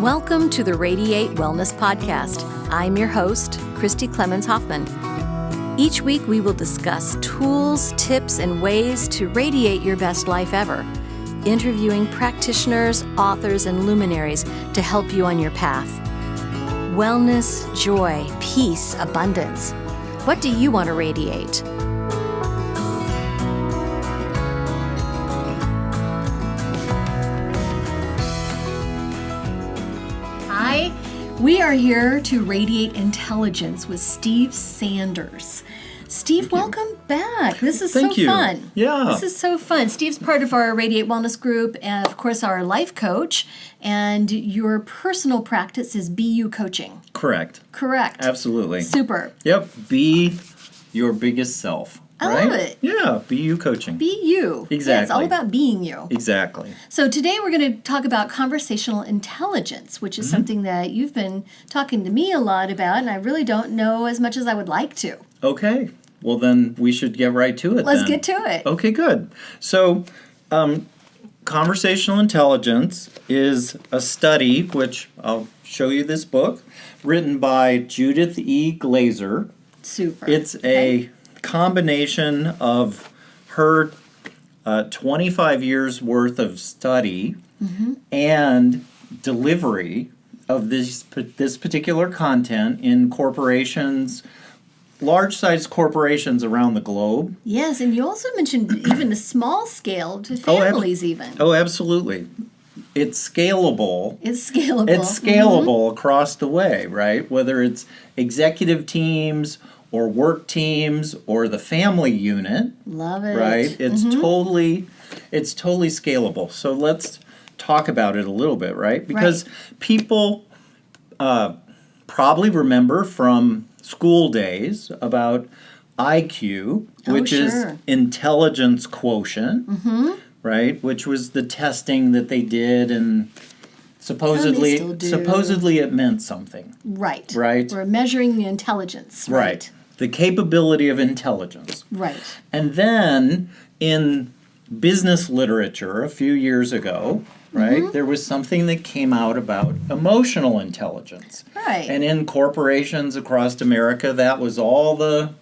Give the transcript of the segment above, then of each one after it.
Welcome to the Radiate Wellness Podcast. I'm your host, Christy Clemens Hoffman. Each week we will discuss tools, tips, and ways to radiate your best life ever, interviewing practitioners, authors, and luminaries to help you on your path. Wellness, joy, peace, abundance. What do you want to radiate? Hi, we are here to radiate intelligence with Steve Sanders. Steve, welcome back. This is so fun. Yeah. This is so fun. Steve's part of our Radiate Wellness group and, of course, our life coach. And your personal practice is BU coaching. Correct. Absolutely. Super. Yep. Be your biggest self. I right? love it. Yeah. BU coaching. Be you. Exactly. Yeah, it's all about being you. Exactly. So today we're going to talk about conversational intelligence, which is something that you've been talking to me a lot about, and I really don't know as much as I would like to. Okay. Well, then we should get right to it. Let's get to it. Okay, good. So, conversational intelligence is a study, which I'll show you this book, written by Judith E. Glaser. Super. It's a combination of her 25 years worth of study and delivery of this particular content in corporations, large-sized corporations around the globe. Yes, and you also mentioned even a small scale to families even. Oh, absolutely. It's scalable. It's scalable. It's scalable across the way, right? Whether it's executive teams or work teams or the family unit. Love it. Right? It's totally scalable. So let's talk about it a little bit, right? Because people probably remember from school days about IQ, which is intelligence quotient, right? Which was the testing that they did, and supposedly it meant something. Right. Right. We're measuring the intelligence. Right. The capability of intelligence. Right. And then in business literature a few years ago, right, there was something that came out about emotional intelligence. Right. And in corporations across America, that was all the,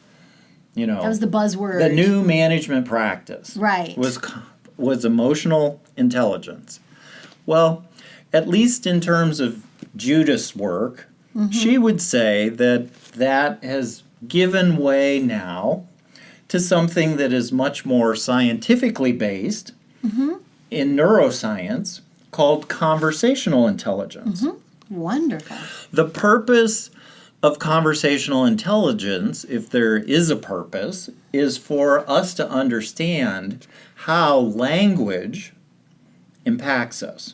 that was the buzzword. the new management practice. Right. Was emotional intelligence. Well, at least in terms of Judith's work, she would say that has given way now to something that is much more scientifically based in neuroscience called conversational intelligence. Wonderful. The purpose of conversational intelligence, if there is a purpose, is for us to understand how language impacts us.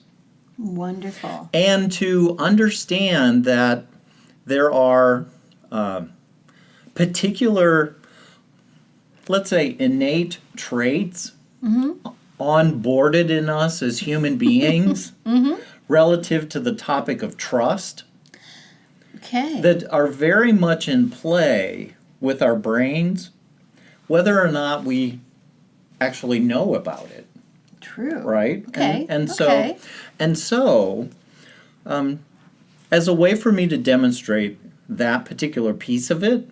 Wonderful. And to understand that there are particular, let's say, innate traits onboarded in us as human beings relative to the topic of trust that are very much in play with our brains, whether or not we actually know about it. True. Right? Okay. And so, as a way for me to demonstrate that particular piece of it,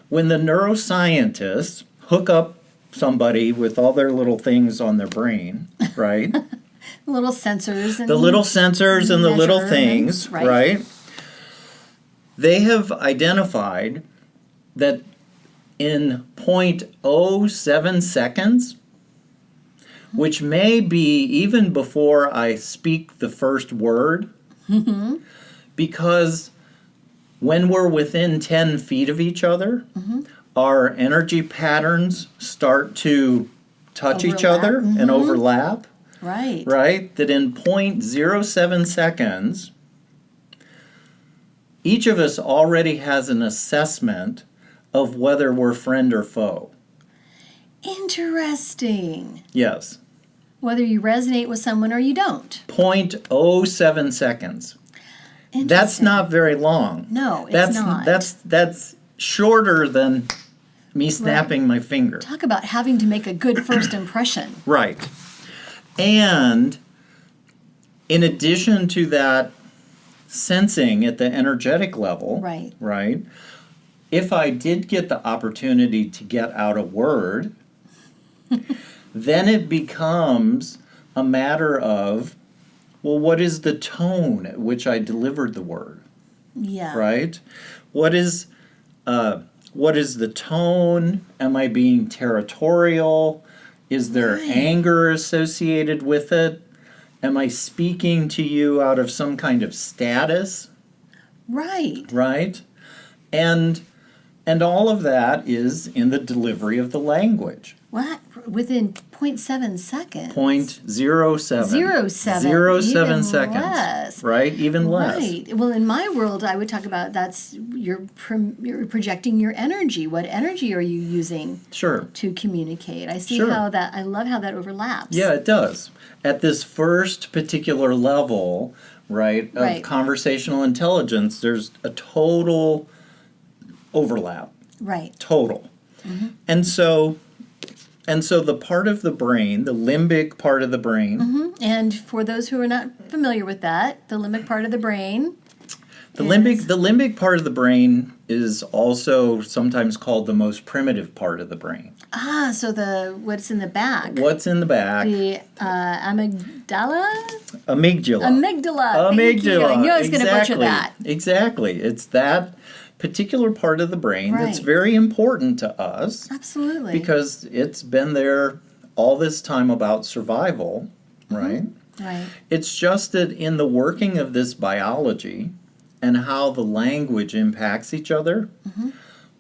when the neuroscientists hook up somebody with all their little things on their brain, right? Little sensors. And the little sensors and the little things, right? They have identified that in 0.07 seconds, which may be even before I speak the first word, because when we're within 10 feet of each other, our energy patterns start to touch each other and overlap. Right. Right? That in 0.07 seconds, each of us already has an assessment of whether we're friend or foe. Interesting. Yes. Whether you resonate with someone or you don't. 0.07 seconds. That's not very long. No, it's not. That's shorter than me snapping my finger. Talk about having to make a good first impression. Right. And in addition to that sensing at the energetic level, Right. right? If I did get the opportunity to get out a word, then it becomes a matter of, well, what is the tone at which I delivered the word, Yeah. right? What is the tone? Am I being territorial? Is there Right. anger associated with it? Am I speaking to you out of some kind of status, Right. right? And all of that is in the delivery of the language. What? Within 0.7 seconds. 0.07. 0.07. 0.07 Even seconds. less. Right? Even less. Right. Well, in my world, I would talk about you're projecting your energy. What energy are you using Sure. to communicate? I see Sure. I love how that overlaps. Yeah, it does. At this first particular level, right, of Right. conversational intelligence, there's a total overlap. Right. Total. And so the part of the brain, the limbic part of the brain, And for those who are not familiar with that, the limbic part of the brain. the limbic part of the brain is also sometimes called the most primitive part of the brain. So what's in the back? What's in the back? The amygdala? Amygdala. Amygdala. Thank you. I knew I was going to butcher that. Exactly. It's that particular part of the brain that's Right. very important to us Absolutely. because it's been there all this time about survival, right? Right. It's just that in the working of this biology and how the language impacts each other,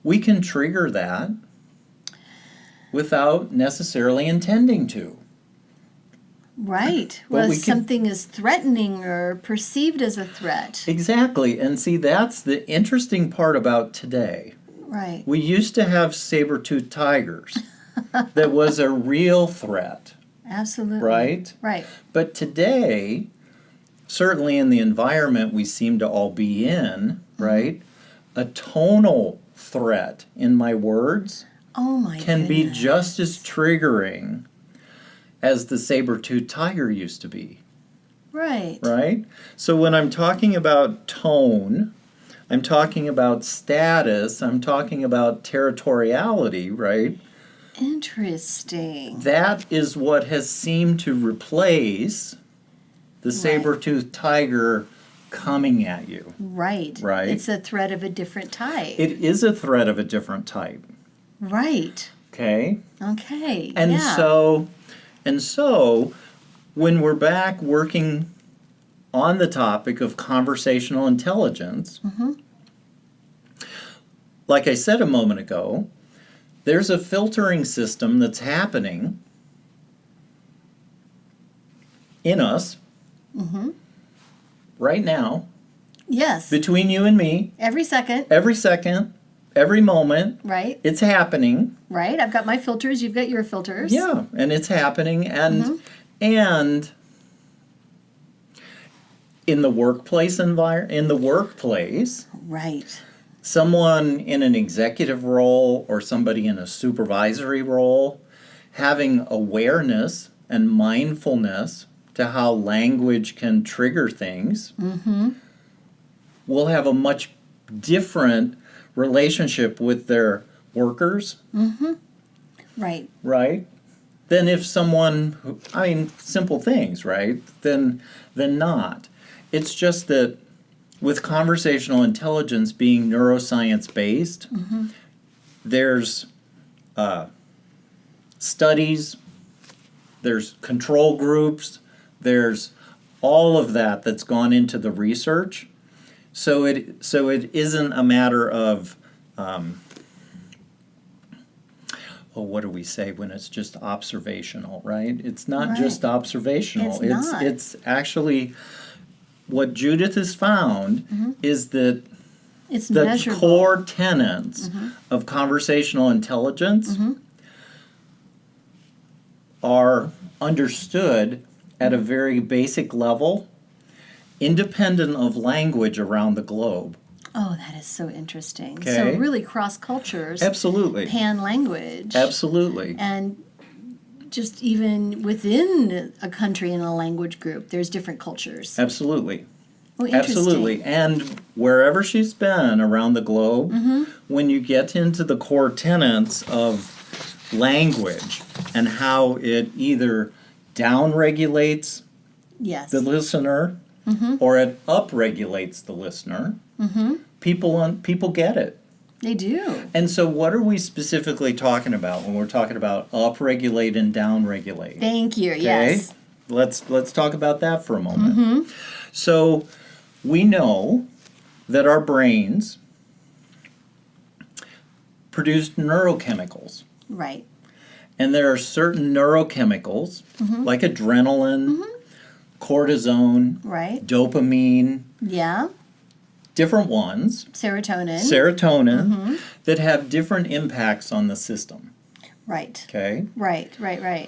we can trigger that without necessarily intending to. Right. But Well, we can- something is threatening or perceived as a threat. Exactly. And see, that's the interesting part about today. Right. We used to have saber-toothed tigers that was a real threat, Absolutely. right? Right. But today, certainly in the environment we seem to all be in, right, a tonal threat in my words Oh my can be goodness. just as triggering as the saber-toothed tiger used to be, Right. right? So when I'm talking about tone, I'm talking about status, I'm talking about territoriality, right? Interesting. That is what has seemed to replace the saber-toothed tiger coming at you. Right. Right. It's a threat of a different type. It is a threat of a different type, Right. okay? Okay. And yeah. so when we're back working on the topic of conversational intelligence, like I said a moment ago, there's a filtering system that's happening in us right now Yes. between you and me, Every second. every second, every moment. Right. It's happening. Right. I've got my filters. You've got your filters. Yeah, and it's happening, and in the workplace Right. someone in an executive role or somebody in a supervisory role having awareness and mindfulness to how language can trigger things will have a much different relationship with their workers, Right. right? Than if someone, simple things, right? Than not. It's just that with conversational intelligence being neuroscience based, there's studies, there's control groups, there's all of that that's gone into the research. So it isn't a matter of what do we say when it's just observational, right? It's not just observational. It's not. It's actually what Judith has found is that It's the measurable. core tenets of conversational intelligence are understood at a very basic level, independent of language around the globe. Oh, that is so interesting. Okay. So really cross cultures. Absolutely. Pan language. Absolutely. And just even within a country and a language group, there's different cultures. Absolutely. Oh, interesting. Absolutely. And wherever she's been around the globe, when you get into the core tenets of language and how it either downregulates Yes. the listener or it upregulates the listener, people get it. They do. And so what are we specifically talking about when we're talking about upregulate and downregulate? Thank you. Okay? Yes. Let's talk about that for a moment. So we know that our brains produce neurochemicals. Right. And there are certain neurochemicals like adrenaline, cortisone, Right. dopamine, Yeah. different ones, Serotonin. that have different impacts on the system. Right. Okay? Right.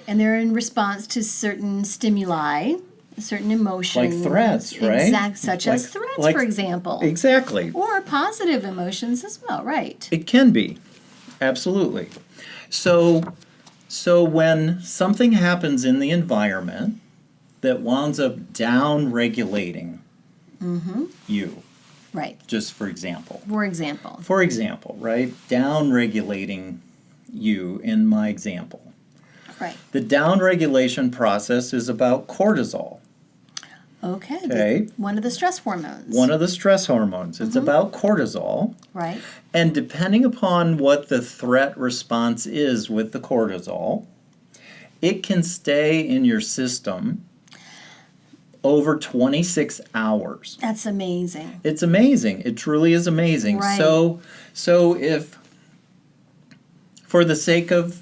And they're in response to certain stimuli, certain emotions. Like threats, right? Such as threats, for example. Exactly. Or positive emotions as well, right. It can be. Absolutely. So when something happens in the environment that winds up down-regulating you, Right. just for example. For example. Right? Down-regulating you in my example. Right. The down-regulation process is about cortisol. Okay. One of the stress hormones. One of the stress hormones. It's about cortisol. Right. And depending upon what the threat response is with the cortisol, it can stay in your system over 26 hours. That's amazing. It's amazing. It truly is amazing. Right. So if, for the sake of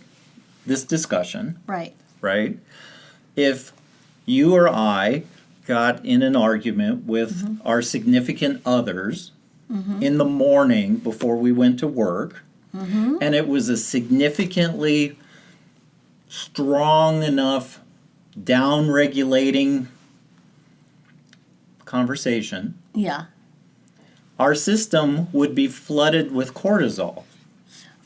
this discussion, Right. right, if you or I got in an argument with our significant others in the morning before we went to work, and it was a significantly strong enough down-regulating conversation, Yeah. our system would be flooded with cortisol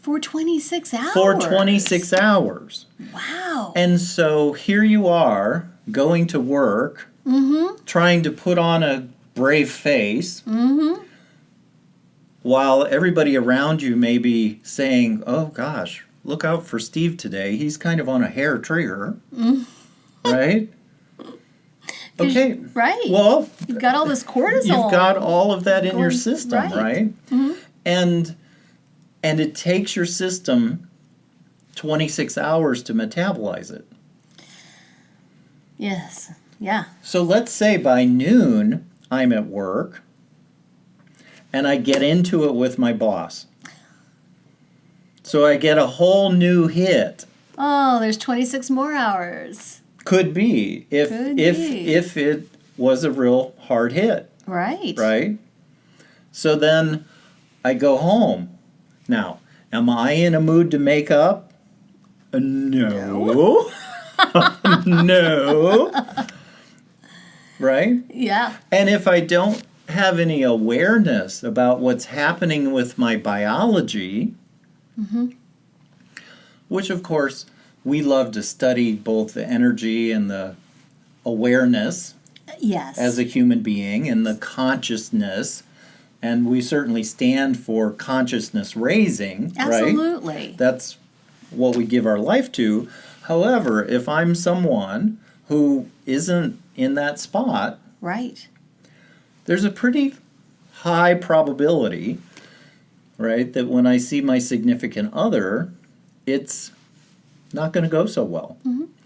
For 26 hours. for 26 hours. Wow. And so here you are going to work, trying to put on a brave face, while everybody around you may be saying, oh gosh, look out for Steve today. He's kind of on a hair trigger. Right? Okay. Right. Well, You've got all this cortisol. you've got all of that in your Going- system, right. right? And it takes your system 26 hours to metabolize it. Yes. Yeah. So let's say by noon I'm at work and I get into it with my boss. So I get a whole new hit. Oh, there's 26 more hours. Could be if Could if be. if it was a real hard hit, Right. right? So then I go home. Now, am I in a mood to make up? No. No. Right? Yeah. And if I don't have any awareness about what's happening with my biology, which of course we love to study both the energy and the awareness Yes. as a human being and the consciousness, and we certainly stand for consciousness raising, right? Absolutely. That's what we give our life to. However, if I'm someone who isn't in that spot, Right. there's a pretty high probability, right, that when I see my significant other, it's not going to go so well.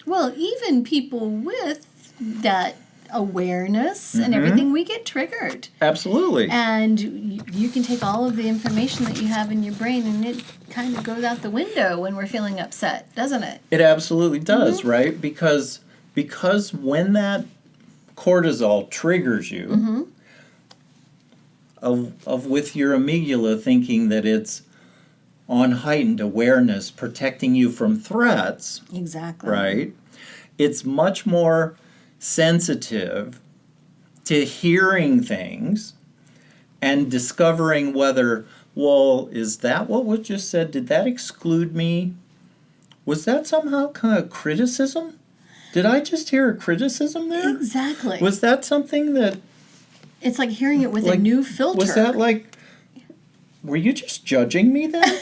Well, even people with that awareness and everything, we get triggered. Absolutely. And you can take all of the information that you have in your brain and it kind of goes out the window when we're feeling upset, doesn't it? It absolutely does, right? Because when that cortisol triggers you, of with your amygdala thinking that it's on heightened awareness protecting you from threats, Exactly. right? It's much more sensitive to hearing things and discovering whether, well, is that what was just said? Did that exclude me? Was that somehow kind of criticism? Did I just hear a criticism there? Exactly. Was that something that It's like hearing it with a new filter. Was that like, were you just judging me then?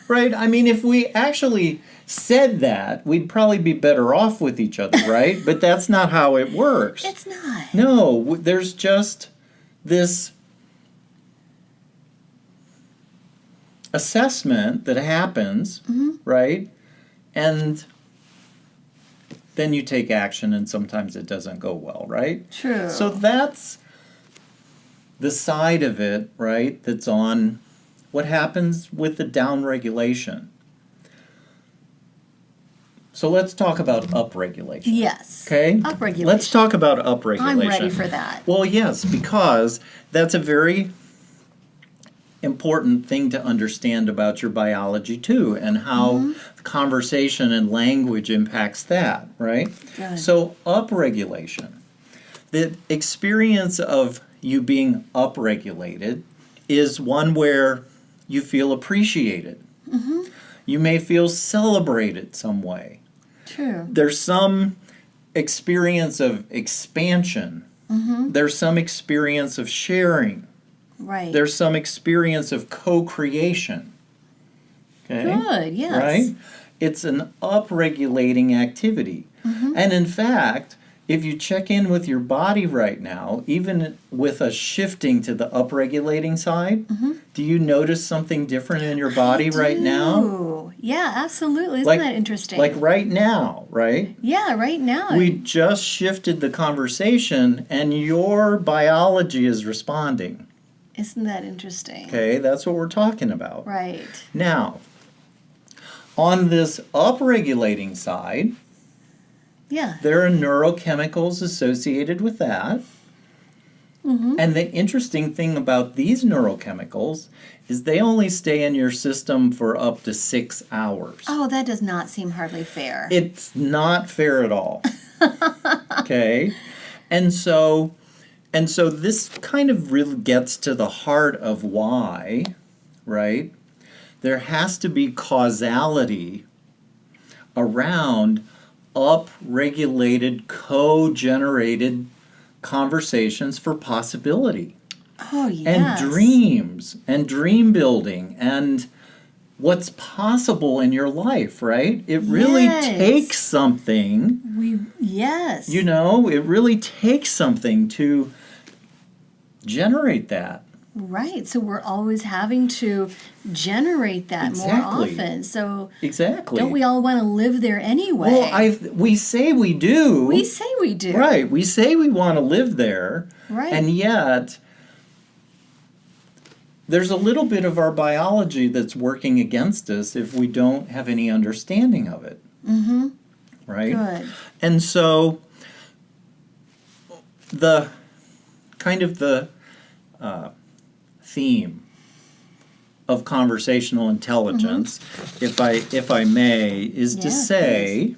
Right? I mean, if we actually said that, we'd probably be better off with each other, right? But that's not how it works. It's not. No, there's just this assessment that happens, right? And then you take action, and sometimes it doesn't go well, right? True. So that's the side of it, right, that's on what happens with the downregulation. So let's talk about upregulation. Yes. Okay? Upregulation. Let's talk about upregulation. I'm ready for that. Well, yes, because that's a very important thing to understand about your biology too, and how conversation and language impacts that, right? Good. So upregulation, the experience of you being upregulated is one where you feel appreciated. You may feel celebrated some way. True. There's some experience of expansion. There's some experience of sharing. Right. There's some experience of co-creation. Okay? Good, yes. Right? It's an upregulating activity. And in fact, if you check in with your body right now, even with a shifting to the upregulating side, do you notice something different in your body right now? Yeah, absolutely. Isn't that interesting? Like right now, right? Yeah, right now. We just shifted the conversation and your biology is responding. Isn't that interesting? Okay, that's what we're talking about. Right. Now, on this upregulating side, Yeah. there are neurochemicals associated with that. And the interesting thing about these neurochemicals is they only stay in your system for up to 6 hours. Oh, that does not seem hardly fair. It's not fair at all. Okay? And so this kind of really gets to the heart of why, right? There has to be causality around upregulated, co-generated conversations for possibility. Oh, yes. And dreams and dream building and what's possible in your life, right? It really takes something. Yes. You know, it really takes something to generate that. Right. So we're always having to generate that more often. So Exactly. don't we all want to live there anyway? Well, we say we do. We say we do. Right. We say we want to live there. Right. And yet there's a little bit of our biology that's working against us if we don't have any understanding of it. Right? Good. And so the kind of the theme of conversational intelligence, if I may, is to say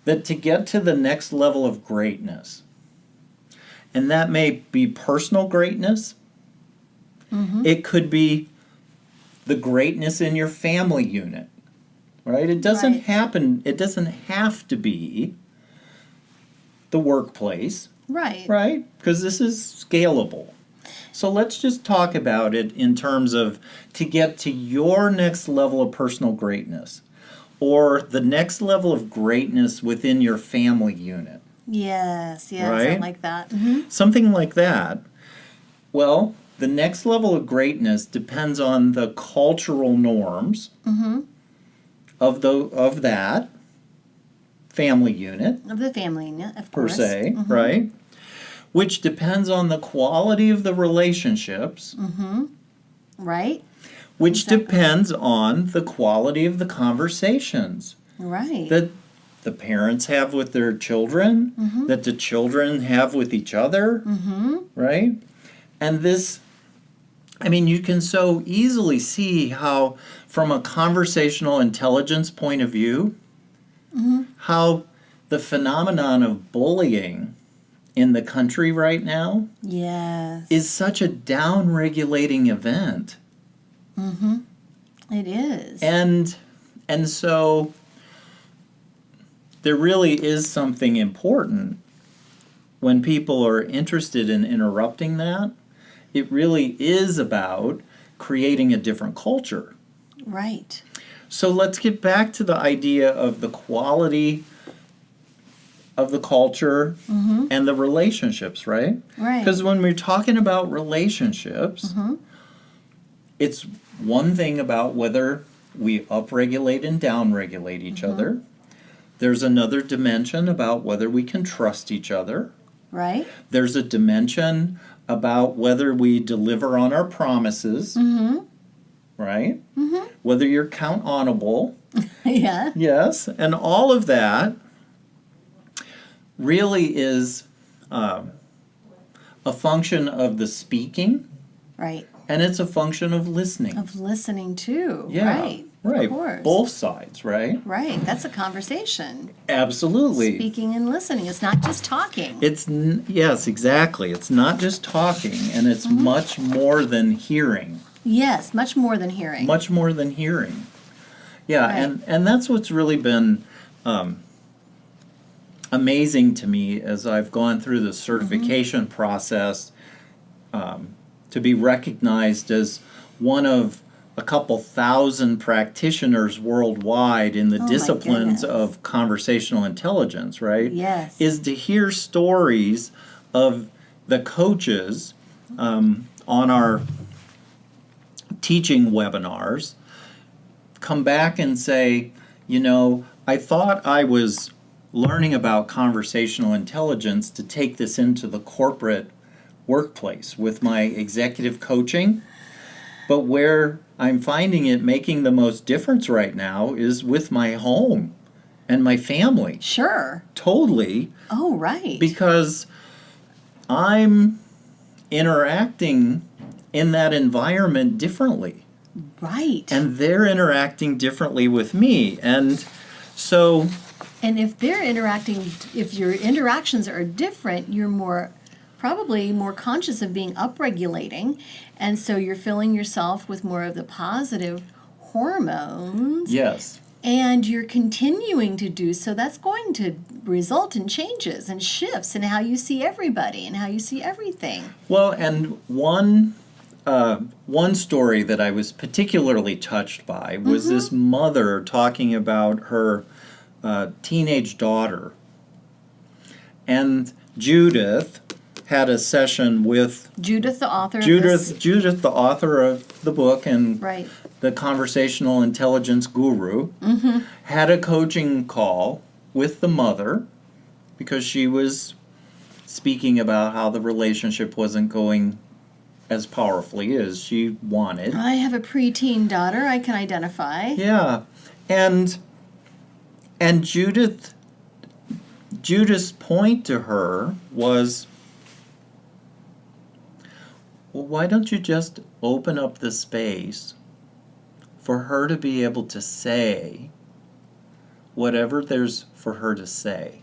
that to get to the next level of greatness, and that may be personal greatness, it could be the greatness in your family unit, right? It doesn't happen, it doesn't have to be the workplace, right? Because this is scalable. So let's just talk about it in terms of to get to your next level of personal greatness or the next level of greatness within your family unit. Yes, Right? I like that. Something like that. Well, the next level of greatness depends on the cultural norms of that family unit. Of the family unit, of Per course. se, right? Which depends on the quality of the relationships. Right? Which depends on the quality of the conversations Right. that the parents have with their children, that the children have with each other, right? And this, I mean, you can so easily see how, from a conversational intelligence point of view, how the phenomenon of bullying in the country right now is such a down-regulating event. It is. And so there really is something important when people are interested in interrupting that, it really is about creating a different culture. Right. So let's get back to the idea of the quality of the culture and the relationships, right? Right. Because when we're talking about relationships, it's one thing about whether we upregulate and downregulate each other. There's another dimension about whether we can trust each other. Right. There's a dimension about whether we deliver on our promises, right? Whether you're count onable. Yeah. Yes, and all of that really is a function of the speaking, Right. and it's a function of listening. Of listening too. Yeah, Right. right. Of course. Both sides, right? Right. That's a conversation. Absolutely. Speaking and listening. It's not just talking. Yes, exactly. It's not just talking, and it's much more than hearing. Yes, much more than hearing. Much more than hearing. Yeah, Right. and that's what's really been amazing to me as I've gone through the certification process to be recognized as one of a couple thousand practitioners worldwide in the Oh, my disciplines goodness. of conversational intelligence, right? Yes. Is to hear stories of the coaches on our teaching webinars come back and say, I thought I was learning about conversational intelligence to take this into the corporate workplace with my executive coaching, but where I'm finding it making the most difference right now is with my home and my family. Sure. Totally. Oh, right. Because I'm interacting in that environment differently. Right. And they're interacting differently with me. And so... And if your interactions are different, you're probably more conscious of being upregulating. And so you're filling yourself with more of the positive hormones. Yes. And you're continuing to do so. That's going to result in changes and shifts in how you see everybody and how you see everything. Well, and one story that I was particularly touched by was this mother talking about her teenage daughter. And Judith had a session with Judith, the author of Judith, the author of the book and Right. the Conversational Intelligence guru, had a coaching call with the mother because she was speaking about how the relationship wasn't going as powerfully as she wanted. I have a preteen daughter I can identify. Yeah, and Judith's point to her was, well, why don't you just open up the space for her to be able to say whatever there's for her to say?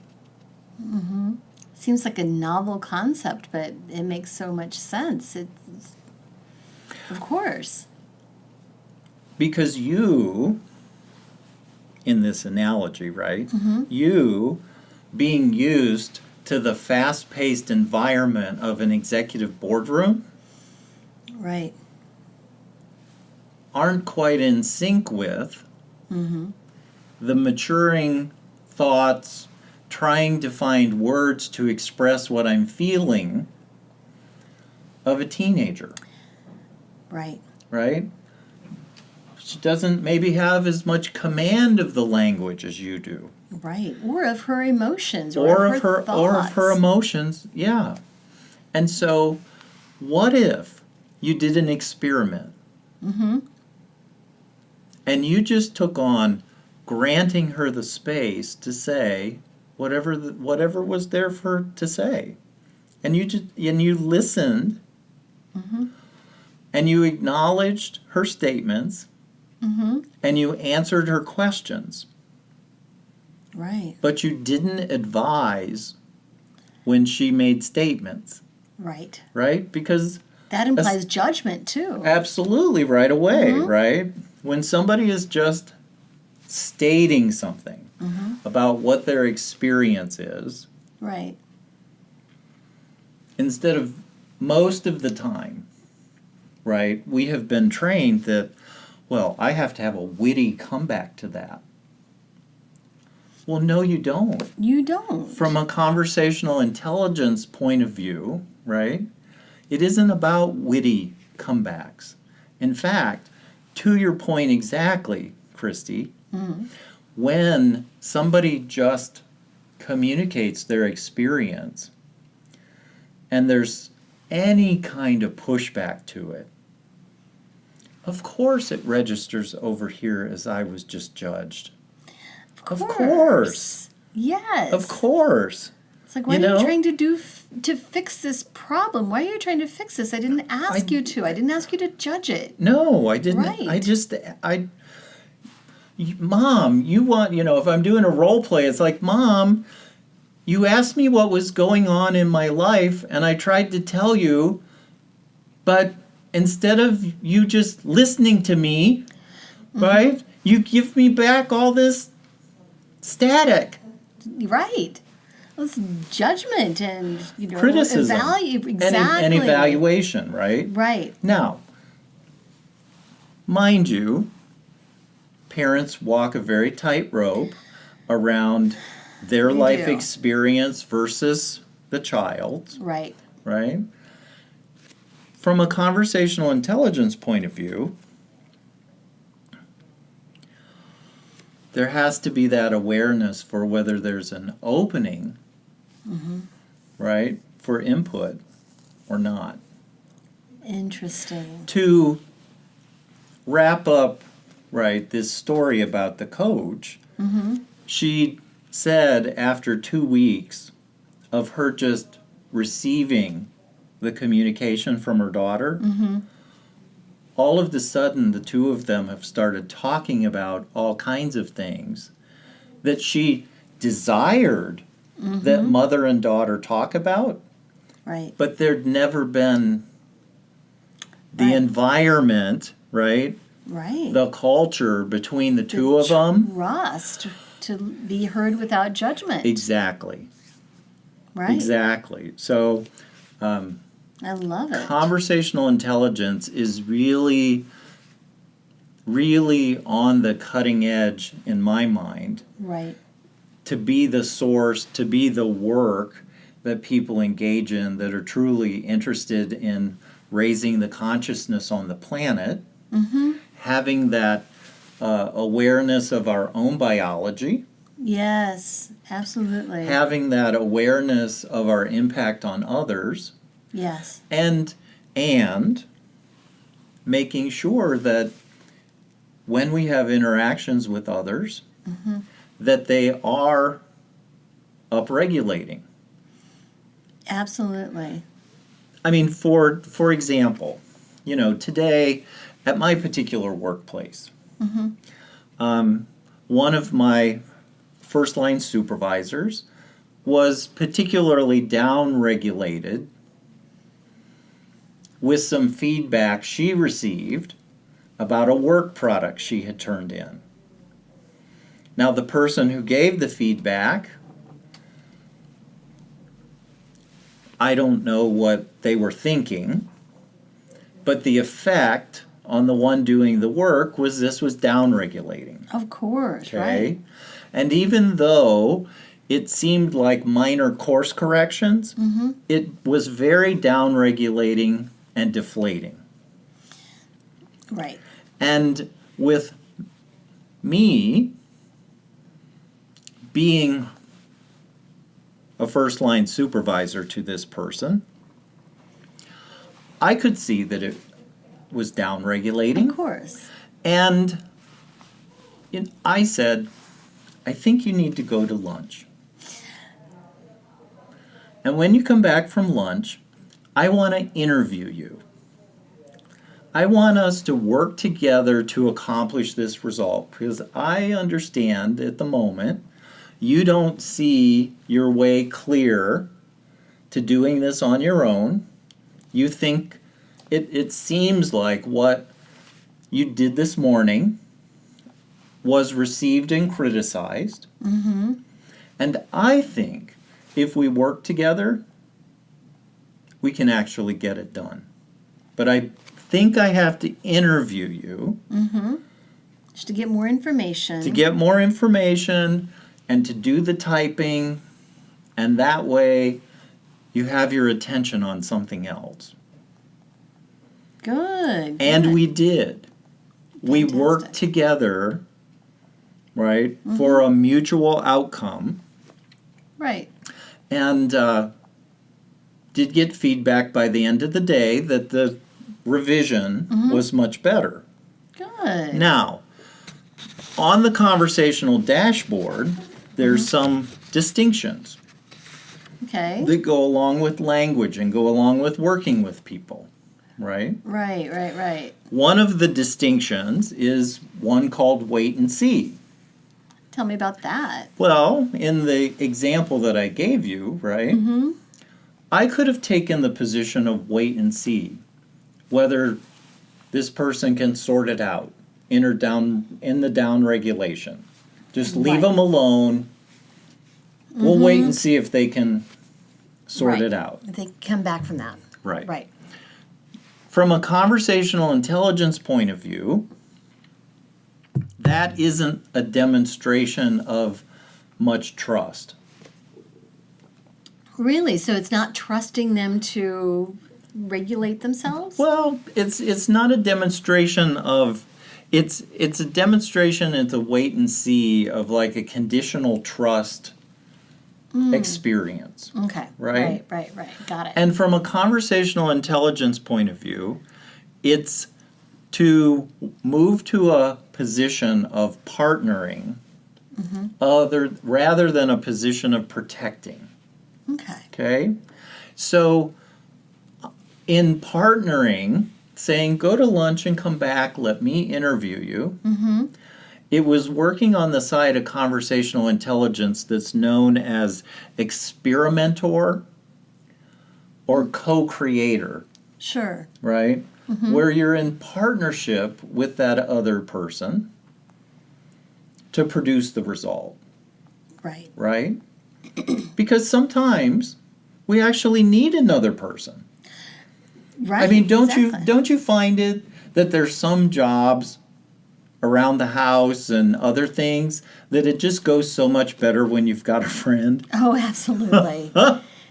Seems like a novel concept, but it makes so much sense. Of course. Because you, in this analogy, right? You being used to the fast-paced environment of an executive boardroom Right. aren't quite in sync with the maturing thoughts, trying to find words to express what I'm feeling of a teenager, Right. right? She doesn't maybe have as much command of the language as you do. Right. Or of her emotions Or of her thoughts. of her emotions, yeah. And so, what if you did an experiment and you just took on granting her the space to say whatever was there for her to say, and you listened, and you acknowledged her statements, and you answered her questions. Right. But you didn't advise when she made statements, Right. right? Because That implies judgment, too. absolutely right away, right? When somebody is just stating something about what their experience is, Right. instead of most of the time, right, we have been trained that, well, I have to have a witty comeback to that. Well, no, you don't. You don't. From a conversational intelligence point of view, right, it isn't about witty comebacks. In fact, to your point exactly, Christy, when somebody just communicates their experience and there's any kind of pushback to it, of course it registers over here as I was just judged. Of course. Yes. Of course. It's like, what are you trying to do to fix this problem? Why are you trying to fix this? I didn't ask you to. I didn't ask you to judge it. No, I didn't. Right. Mom, you want, if I'm doing a role play, it's like, Mom, you asked me what was going on in my life, and I tried to tell you, but instead of you just listening to me, right, you give me back all this static. Right. It's judgment and, criticism. Exactly. And evaluation, right? Right. Now, mind you, parents walk a very tight rope around their life experience versus the child's. Right. Right? From a conversational intelligence point of view, there has to be that awareness for whether there's an opening, right, for input or not. Interesting. To wrap up, right, this story about the coach, she said after 2 weeks of her just receiving the communication from her daughter, all of a sudden the two of them have started talking about all kinds of things that she desired that mother and daughter talk about, right, but there'd never been the environment, right, the culture between the two of them. Trust to be heard without judgment. Exactly. Right. Exactly. So I love it. Conversational intelligence is really, really on the cutting edge in my mind. Right. To be the source, to be the work that people engage in that are truly interested in raising the consciousness on the planet, having that awareness of our own biology. Yes, absolutely. Having that awareness of our impact on others. Yes. And making sure that when we have interactions with others, that they are upregulating. Absolutely. I mean, for example, today at my particular workplace, one of my first-line supervisors was particularly down-regulated with some feedback she received about a work product she had turned in. Now, the person who gave the feedback, I don't know what they were thinking, but the effect on the one doing the work was this was down-regulating. Of course, Okay? right. And even though it seemed like minor course corrections, it was very down-regulating and deflating. Right. And with me being a first-line supervisor to this person, I could see that it was down-regulating. Of course. And I said, I think you need to go to lunch. And when you come back from lunch, I want to interview you. I want us to work together to accomplish this result because I understand at the moment you don't see your way clear to doing this on your own. You think it seems like what you did this morning was received and criticized. And I think if we work together, we can actually get it done. But I think I have to interview you. Just to get more information. To get more information and to do the typing, and that way you have your attention on something else. Good. And we did. We worked together, right, for a mutual outcome. Right. And did get feedback by the end of the day that the revision was much better. Good. Now, on the conversational dashboard, there's some distinctions Okay. that go along with language and go along with working with people, right? Right. One of the distinctions is one called wait and see. Tell me about that. Well, in the example that I gave you, right, I could have taken the position of wait and see whether this person can sort it out in the down regulation. Just leave them alone. We'll wait and see if they can sort it out. If they come back from that. Right. From a conversational intelligence point of view, that isn't a demonstration of much trust. Really? So it's not trusting them to regulate themselves? Well, it's not a demonstration of it's a demonstration, it's a wait and see of like a conditional trust experience. Okay. Right? Right. Got it. And from a conversational intelligence point of view, it's to move to a position of partnering rather than a position of protecting. Okay? So in partnering, saying, go to lunch and come back, let me interview you, it was working on the side of conversational intelligence that's known as experimenter or co-creator. Sure. Right? Where you're in partnership with that other person to produce the result. Right. Right? Because sometimes we actually need another person. Right. I mean, don't you find it that there's some jobs around the house and other things that it just goes so much better when you've got a friend? Oh, absolutely.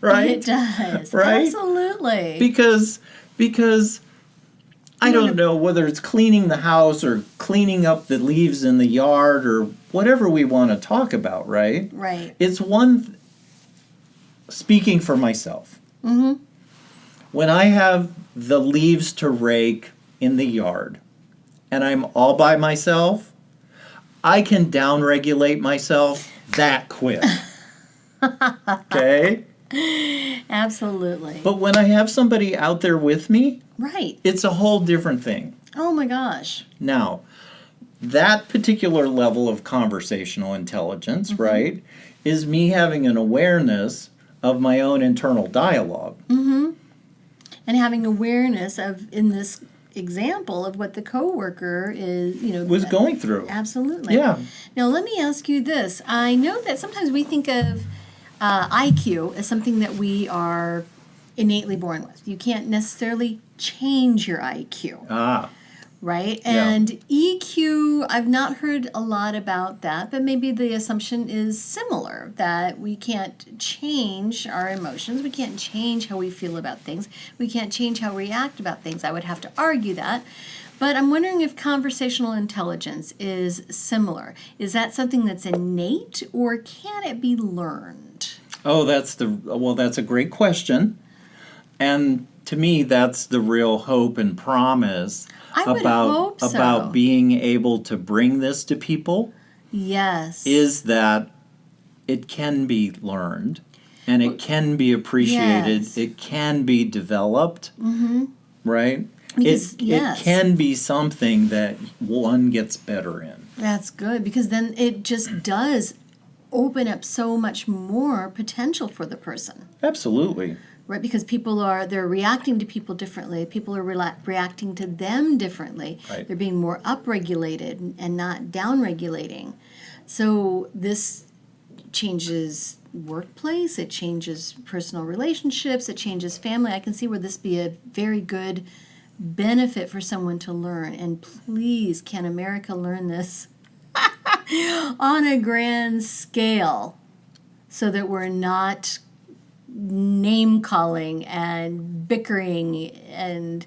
Right? It does. Right? Absolutely. Because I don't know whether it's cleaning the house or cleaning up the leaves in the yard or whatever we want to talk about, right? Right. It's speaking for myself. When I have the leaves to rake in the yard and I'm all by myself, I can downregulate myself that quick. Okay? Absolutely. But when I have somebody out there with me, Right. it's a whole different thing. Oh my gosh. Now, that particular level of conversational intelligence, right, is me having an awareness of my own internal dialogue. And having awareness of, in this example, of what the coworker is, Was going through. Absolutely. Yeah. Now, let me ask you this. I know that sometimes we think of IQ as something that we are innately born with. You can't necessarily change your IQ. Right? Yeah. And EQ, I've not heard a lot about that, but maybe the assumption is similar, that we can't change our emotions, we can't change how we feel about things, we can't change how we react about things. I would have to argue that. But I'm wondering if conversational intelligence is similar. Is that something that's innate, or can it be learned? Oh, that's a great question. And to me, that's the real hope and promise I would hope so. about being able to bring this to people. Yes. Is that it can be learned and it can be appreciated. Yes. It can be developed. Right? Because, it can be something that one gets better in. That's good, because then it just does open up so much more potential for the person. Absolutely. Right, because they're reacting to people differently. People are reacting to them differently. Right. They're being more upregulated and not downregulating. So this changes workplace, it changes personal relationships, it changes family. I can see where this be a very good benefit for someone to learn. And please, can America learn this on a grand scale so that we're not name calling and bickering and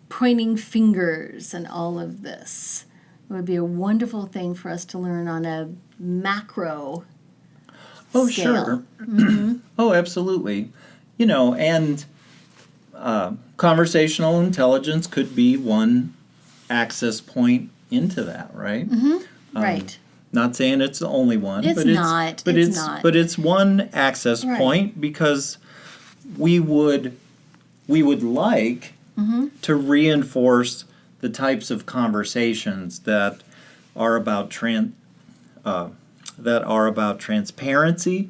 pointing fingers and all of this. It would be a wonderful thing for us to learn on a macro scale. Sure. Oh, absolutely. And conversational intelligence could be one access point into that, right? Right. Not saying it's the only one, It's but not. But It's it's not. but it's one access point because we would like to reinforce the types of conversations that are about transparency,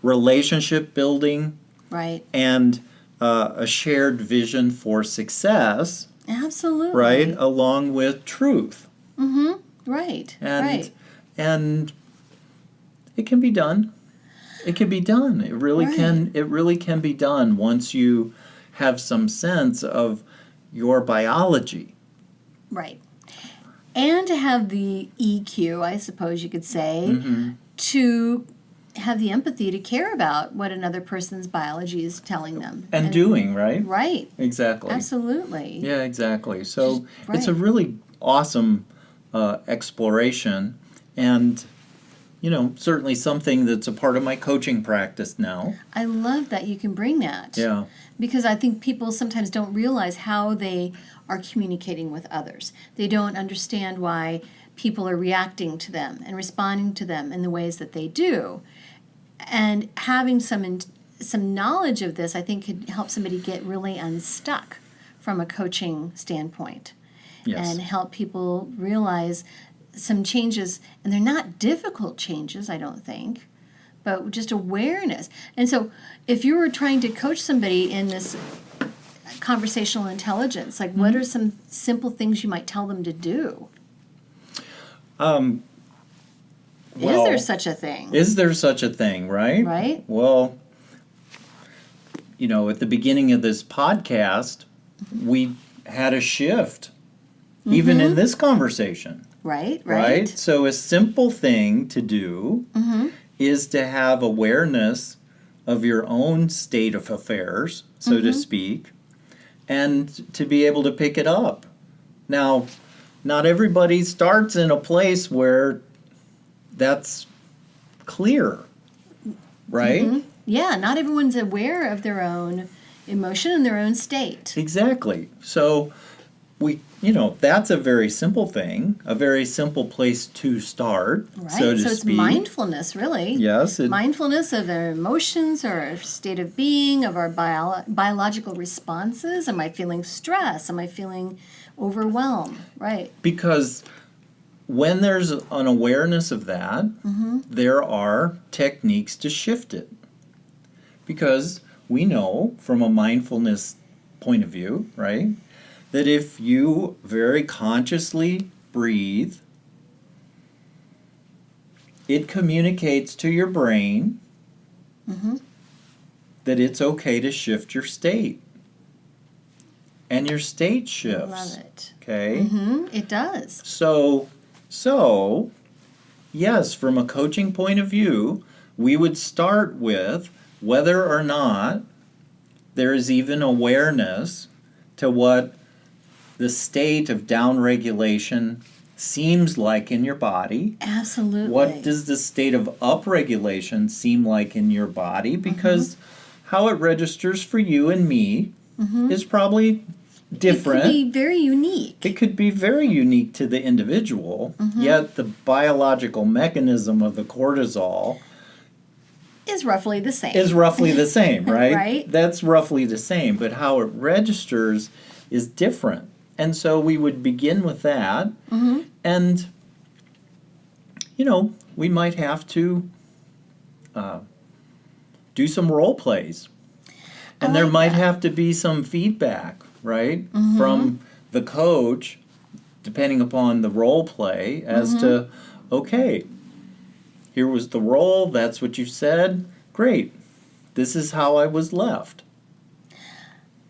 relationship building, Right. and a shared vision for success, Absolutely. right, along with truth. Right. And right. and it can be done. It can be done. It really can. It really can be done once you have some sense of your biology. Right. And to have the EQ, I suppose you could say, to have the empathy to care about what another person's biology is telling them. And doing, right? Right. Exactly. Absolutely. Yeah, exactly. So Right. it's a really awesome exploration, and certainly something that's a part of my coaching practice now. I love that you can bring that. Yeah. Because I think people sometimes don't realize how they are communicating with others. They don't understand why people are reacting to them and responding to them in the ways that they do. And having some knowledge of this, I think, could help somebody get really unstuck from a coaching standpoint. Yes. And help people realize some changes. And they're not difficult changes, I don't think, but just awareness. And so if you were trying to coach somebody in this conversational intelligence, like what are some simple things you might tell them to do? Well, is there such a thing? Is there such a thing, right? Right. Well, at the beginning of this podcast, we had a shift, even in this conversation. Right. So a simple thing to do is to have awareness of your own state of affairs, so to speak, and to be able to pick it up. Now, not everybody starts in a place where that's clear, right? Yeah, not everyone's aware of their own emotion and their own state. Exactly. So that's a very simple thing, a very simple place to start, Right. so to So it's speak. mindfulness, really. Yes. Mindfulness of our emotions, or our state of being, of our biological responses. Am I feeling stress? Am I feeling overwhelmed? Right. Because when there's an awareness of that, there are techniques to shift it. Because we know from a mindfulness point of view, right, that if you very consciously breathe, it communicates to your brain that it's okay to shift your state. And your state shifts. Love it. Okay? It does. So, yes, from a coaching point of view, we would start with whether or not there is even awareness to what the state of downregulation seems like in your body. Absolutely. What does the state of upregulation seem like in your body? Because how it registers for you and me is probably different. It could be very unique. It could be very unique to the individual, yet the biological mechanism of the cortisol Is roughly the same. is roughly the same, right? Right. That's roughly the same, but how it registers is different. And so we would begin with that, and, we might have to do some role plays. And there might have to be some feedback, right, from the coach, depending upon the role play, as to, okay, Here was the role. That's what you said. Great. This is how I was left.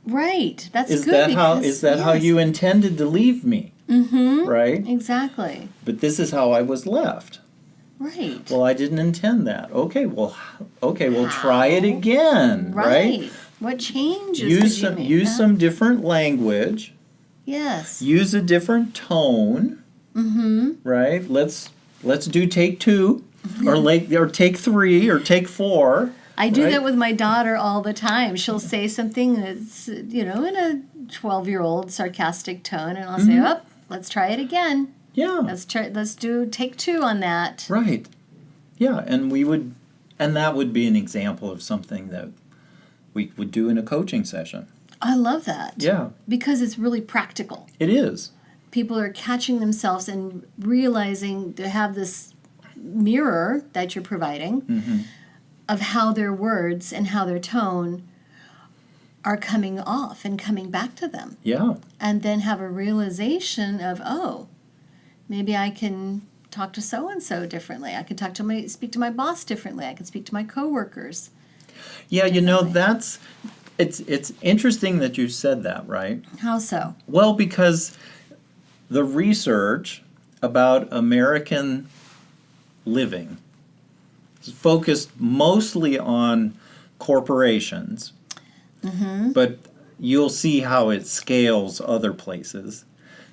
Right. That's Is good. that how yes. you intended to leave me? Mm-hmm. Right? Exactly. But this is how I was left. Right. Well, I didn't intend that. Okay, well, try it again, right? What changes Use could you make? use some different language. Yes. Use a different tone. Mm-hmm. Right? Let's do take 2 or take 3 or take 4. I do right? that with my daughter all the time. She'll say something that's, in a 12-year-old sarcastic tone, and I'll say, "Oh, let's try it again. Yeah. Let's do take 2 on that." Right. Yeah, and that would be an example of something that we would do in a coaching session. I love that. Yeah. Because it's really practical. It is. People are catching themselves and realizing to have this mirror that you're providing of how their words and how their tone are coming off and coming back to them. Yeah. And then have a realization of, oh, maybe I can talk to so-and-so differently. I can speak to my boss differently. I can speak to my coworkers. Yeah, it's interesting that you said that, right? How so? Well, because the research about American living is focused mostly on corporations, but you'll see how it scales other places.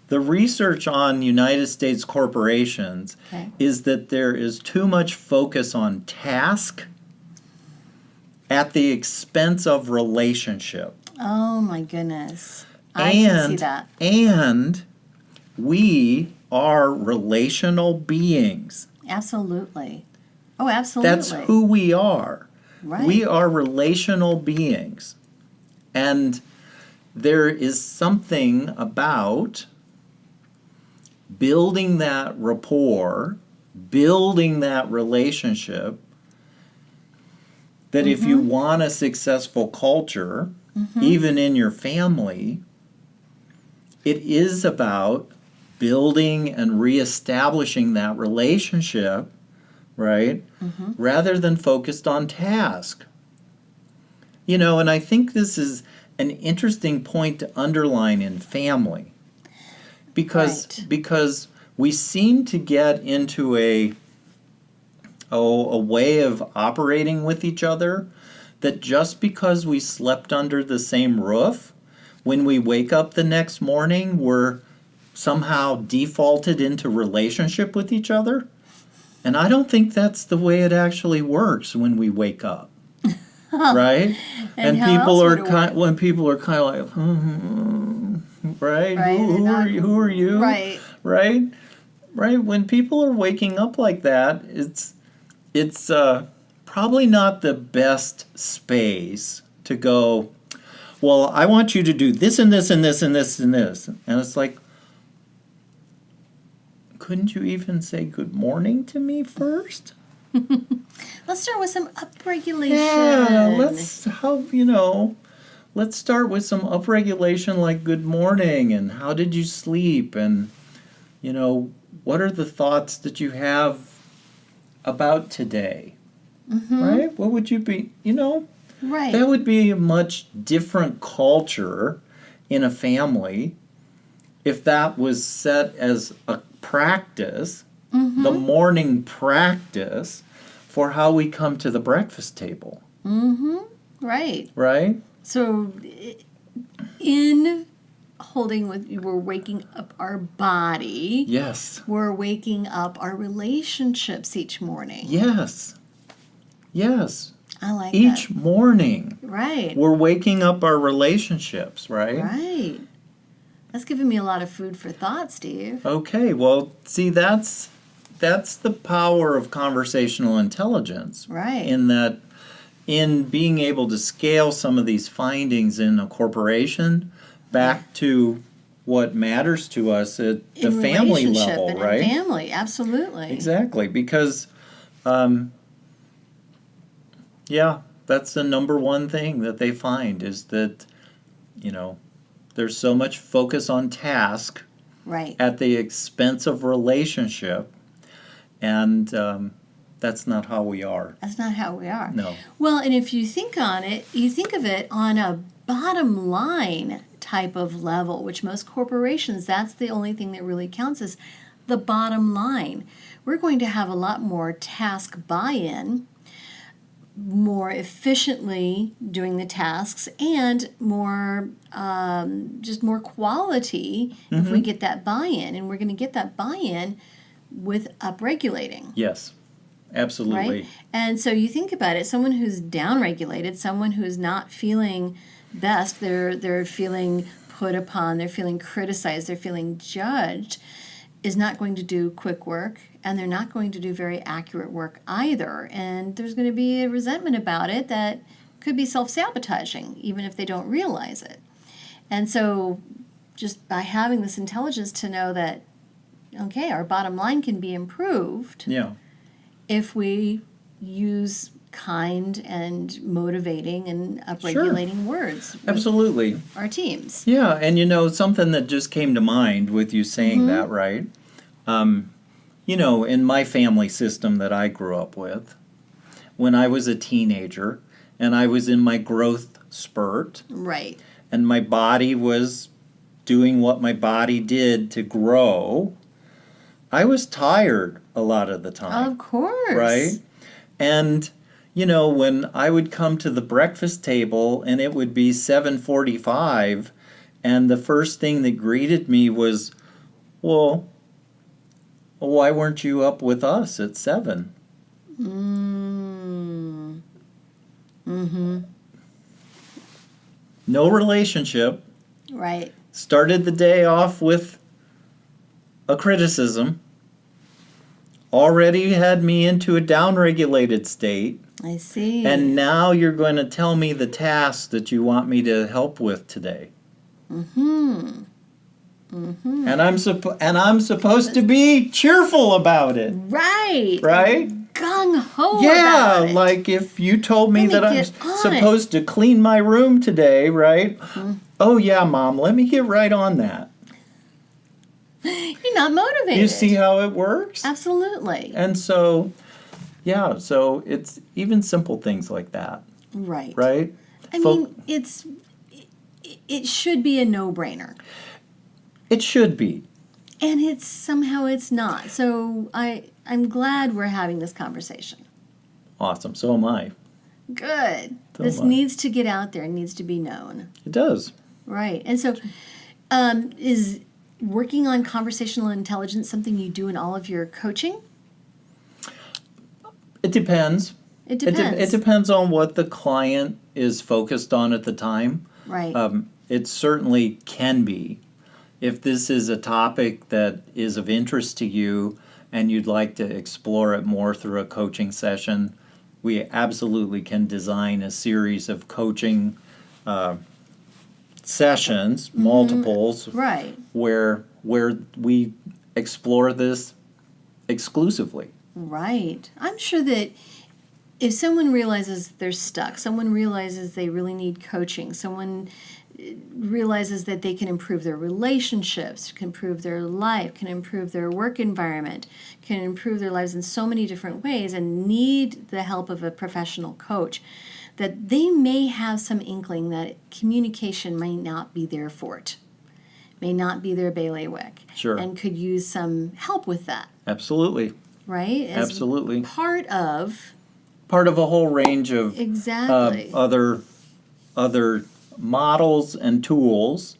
The research on United States corporations is that there is too much focus on task at the expense of relationship. Oh, my goodness. I can see that. And we are relational beings. Absolutely. Oh, absolutely. That's who we are. Right. We are relational beings. And there is something about building that rapport, building that relationship, that if you want a successful culture, even in your family, it is about building and reestablishing that relationship, right? Rather than focused on task. And I think this is an interesting point to underline in family. Because we seem to get into a way of operating with each other that just because we slept under the same roof, when we wake up the next morning, we're somehow defaulted into relationship with each other. And I don't think that's the way it actually works when we wake up. Right? And people are when people are kind of like, right? Who are you? Right. Right? Right? When people are waking up like that, it's probably not the best space to go, well, I want you to do this and this and this and this and this. And it's like, couldn't you even say good morning to me first? Let's start with some upregulation. Yeah, let's start with some upregulation like good morning and how did you sleep and, what are the thoughts that you have about today, right? What would you be, Right. That would be a much different culture in a family if that was set as a practice, the morning practice for how we come to the breakfast table. Right. Right? So in holding we're waking up our body. Yes. We're waking up our relationships each morning. Yes. Yes. I like each that. morning. Right. We're waking up our relationships, right? Right. That's giving me a lot of food for thought, Steve. Okay, well, see, that's the power of conversational intelligence. Right. In being able to scale some of these findings in a corporation back to what matters to us at the family level, and right? In family, absolutely. Exactly, because, that's the number one thing that they find is that, there's so much focus on task right. at the expense of relationship. And That's not how we are. That's not how we are. No. Well, and if you think on it, you think of it on a bottom line type of level, which most corporations, that's the only thing that really counts is the bottom line. We're going to have a lot more task buy-in, more efficiently doing the tasks, and more just more quality if we get that buy-in. And we're going to get that buy-in with upregulating. Yes, absolutely. Right? And so you think about it, someone who's downregulated, someone who's not feeling best, they're feeling put upon, they're feeling criticized, they're feeling judged, is not going to do quick work, and they're not going to do very accurate work either. And there's going to be a resentment about it that could be self-sabotaging, even if they don't realize it. And so just by having this intelligence to know that, okay, our bottom line can be improved if we use kind and motivating and upregulating words with absolutely our teams. Yeah, and something that just came to mind with you saying that, right? In my family system that I grew up with, when I was a teenager and I was in my growth spurt, right, and my body was doing what my body did to grow, I was tired a lot of the time. Of course. Right? And when I would come to the breakfast table and it would be 7:45, and the first thing that greeted me was, well, why weren't you up with us at 7? No relationship. Right. Started the day off with a criticism. Already had me into a downregulated state. I see. And now you're going to tell me the task that you want me to help with today. And I'm supposed to be cheerful about it. Right. Right? Gung-ho yeah, about it. like if you told me that I'm supposed to clean my room today, right? Oh yeah, Mom, let me get right on that. You're not motivated. You see how it works? Absolutely. And so, so it's even simple things like that. Right. Right? I mean, it should be a no-brainer. It should be. And somehow it's not. So I'm glad we're having this conversation. Awesome. So am I. Good. So This am I. needs to get out there. It needs to be known. It does. Right. And so is working on conversational intelligence something you do in all of your coaching? It depends. It depends. It depends on what the client is focused on at the time. Right. It certainly can be. If this is a topic that is of interest to you and you'd like to explore it more through a coaching session, we absolutely can design a series of coaching sessions, multiples, right. where we explore this exclusively. Right. I'm sure that if someone realizes they're stuck, someone realizes they really need coaching, someone realizes that they can improve their relationships, can improve their life, can improve their work environment, can improve their lives in so many different ways and need the help of a professional coach, that they may have some inkling that communication might not be their fort, may not be their bailiwick, Sure. and could use some help with that, Absolutely. right? As Absolutely. part of Part of a whole range of exactly other models and tools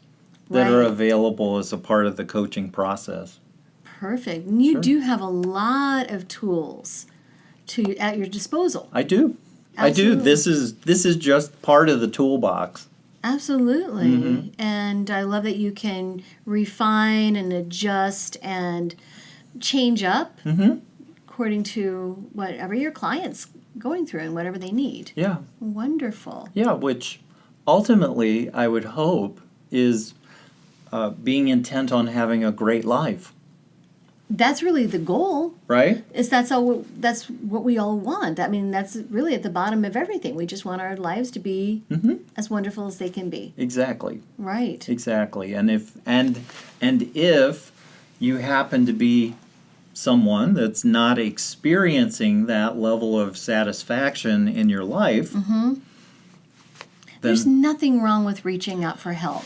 that are Right. available as a part of the coaching process. perfect. And you Sure. do have a lot of tools at your disposal. I do. Absolutely. This is just part of the toolbox. Absolutely. And I love that you can refine and adjust and change up according to whatever your client's going through and whatever they need. Yeah. Wonderful. Yeah, which ultimately I would hope is being intent on having a great life, That's really the goal. right? That's what we all want. I mean, that's really at the bottom of everything. We just want our lives to be as wonderful as they can be. Exactly. Right. Exactly. And if you happen to be someone that's not experiencing that level of satisfaction in your life, There's nothing wrong with reaching out for help.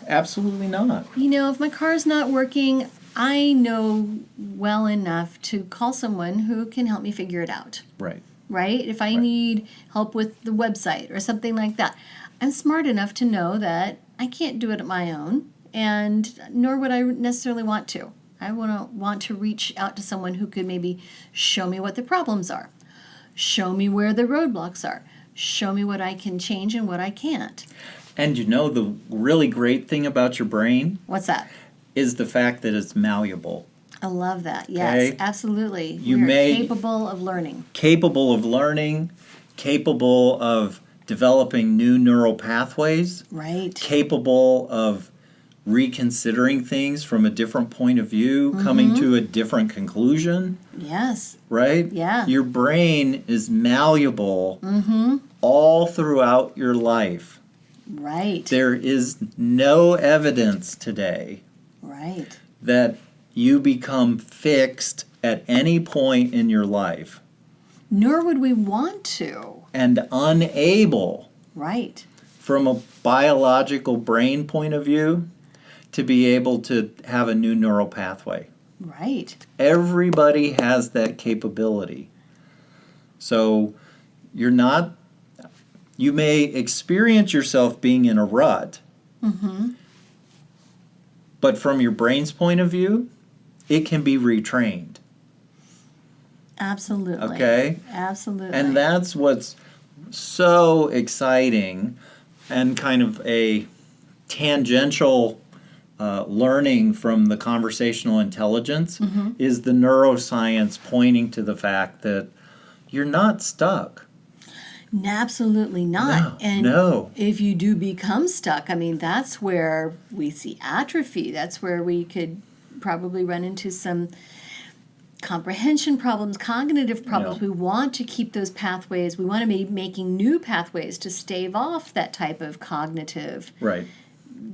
absolutely not. If my car's not working, I know well enough to call someone who can help me figure it out. Right. Right? If I need help with the website or something like that, I'm smart enough to know that I can't do it on my own, and nor would I necessarily want to. I want to reach out to someone who could maybe show me what the problems are, show me where the roadblocks are, show me what I can change and what I can't. And the really great thing about your brain What's that? is the fact that it's malleable. I love that. Yes, Okay. absolutely. You We are may- capable of learning. Capable of learning, capable of developing new neural pathways, Right. capable of reconsidering things from a different point of view, coming to a different conclusion, Yes. right? Yeah. Your brain is malleable all throughout your life. Right. There is no evidence today Right. that you become fixed at any point in your life Nor would we want to. and unable, Right. from a biological brain point of view, to be able to have a new neural pathway. Right. Everybody has that capability. So you may experience yourself being in a rut, but from your brain's point of view, it can be retrained. Absolutely. Okay? Absolutely. And that's what's so exciting and kind of a tangential learning from the conversational intelligence is the neuroscience pointing to the fact that you're not stuck. Absolutely not. No. If you do become stuck, that's where we see atrophy. That's where we could probably run into some comprehension problems, cognitive problems. Yeah. We want to keep those pathways. We want to be making new pathways to stave off that type of cognitive Right.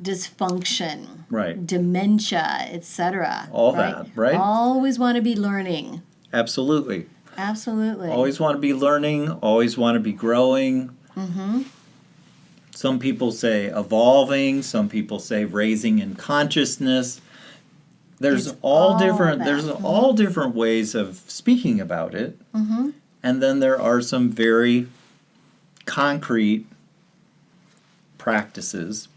dysfunction, Right. dementia, etc. All that, right? Always want to be learning. Absolutely. Absolutely. Always want to be learning, always want to be growing. Some people say evolving, some people say raising in consciousness. There's It's all all different that. there's all different ways of speaking about it. And then there are some very concrete practices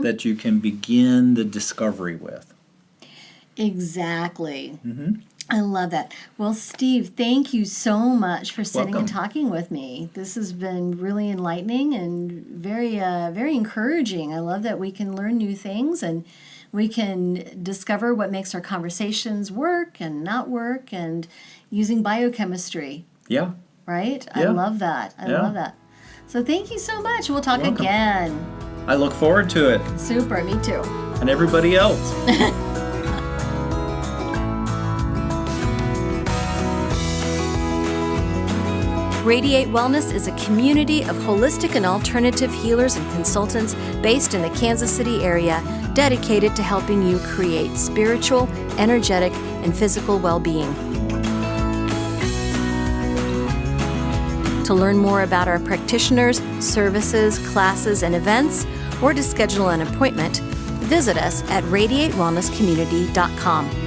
that you can begin the discovery with. Exactly. I love that. Well, Steve, thank you so much for sitting Welcome. and talking with me. This has been really enlightening and very, very encouraging. I love that we can learn new things and we can discover what makes our conversations work and not work, and using biochemistry, Yeah. right? I Yeah. love that. I Yeah. love that. So thank you so much. We'll talk Welcome. again. I look forward to it. Super. Me too. And everybody else. Radiate Wellness is a community of holistic and alternative healers and consultants based in the Kansas City area, dedicated to helping you create spiritual, energetic, and physical well-being. To learn more about our practitioners, services, classes, and events, or to schedule an appointment, visit us at radiatewellnesscommunity.com.